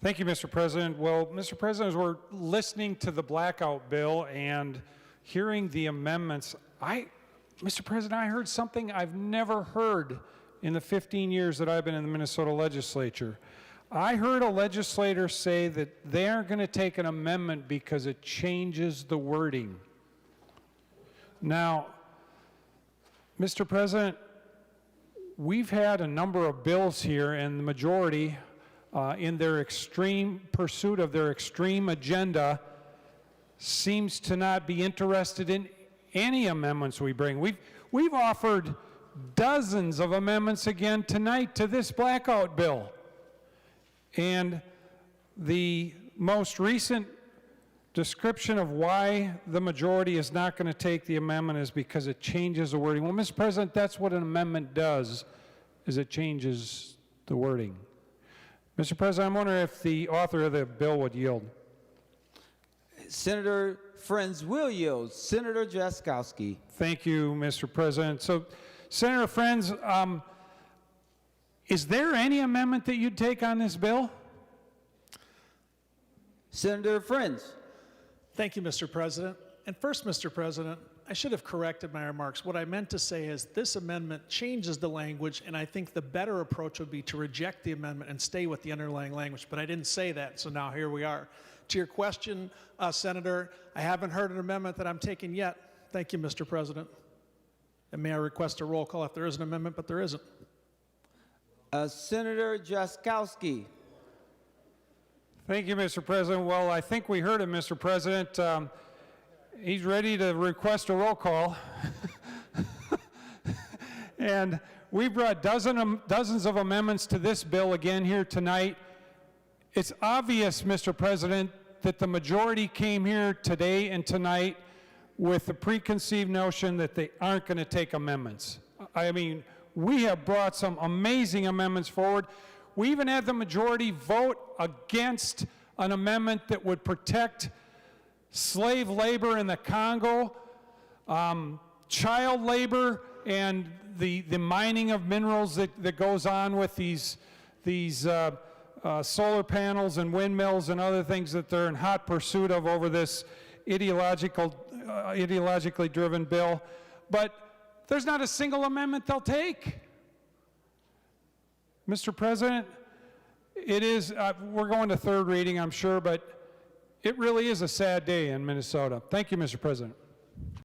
Thank you, Mr. President. Well, Mr. President, as we're listening to the Blackout Bill and hearing the amendments, Mr. President, I heard something I've never heard in the 15 years that I've been in the Minnesota legislature. I heard a legislator say that they aren't going to take an amendment because it changes the wording. Now, Mr. President, we've had a number of bills here, and the majority, in their extreme pursuit of their extreme agenda, seems to not be interested in any amendments we bring. We've offered dozens of amendments again tonight to this blackout bill. And the most recent description of why the majority is not going to take the amendment is because it changes the wording. Well, Mr. President, that's what an amendment does, is it changes the wording. Mr. President, I'm wondering if the author of the bill would yield. Senator Friends will yield. Senator Drazkowski. Thank you, Mr. President. So, Senator Friends, is there any amendment that you'd take on this bill? Senator Friends. Thank you, Mr. President. And first, Mr. President, I should have corrected my remarks. What I meant to say is this amendment changes the language, and I think the better approach would be to reject the amendment and stay with the underlying language. But I didn't say that, so now here we are. To your question, Senator, I haven't heard an amendment that I'm taking yet. Thank you, Mr. President. And may I request a roll call if there is an amendment, but there isn't. Senator Drazkowski. Thank you, Mr. President. Well, I think we heard him, Mr. President. He's ready to request a roll call. And we brought dozens of amendments to this bill again here tonight. It's obvious, Mr. President, that the majority came here today and tonight with the preconceived notion that they aren't going to take amendments. I mean, we have brought some amazing amendments forward. We even had the majority vote against an amendment that would protect slave labor in the Congo, child labor, and the mining of minerals that goes on with these solar panels and windmills and other things that they're in hot pursuit of over this ideologically driven bill. But there's not a single amendment they'll take. Mr. President, it is, we're going to third reading, I'm sure, but it really is a sad day in Minnesota. Thank you, Mr. President.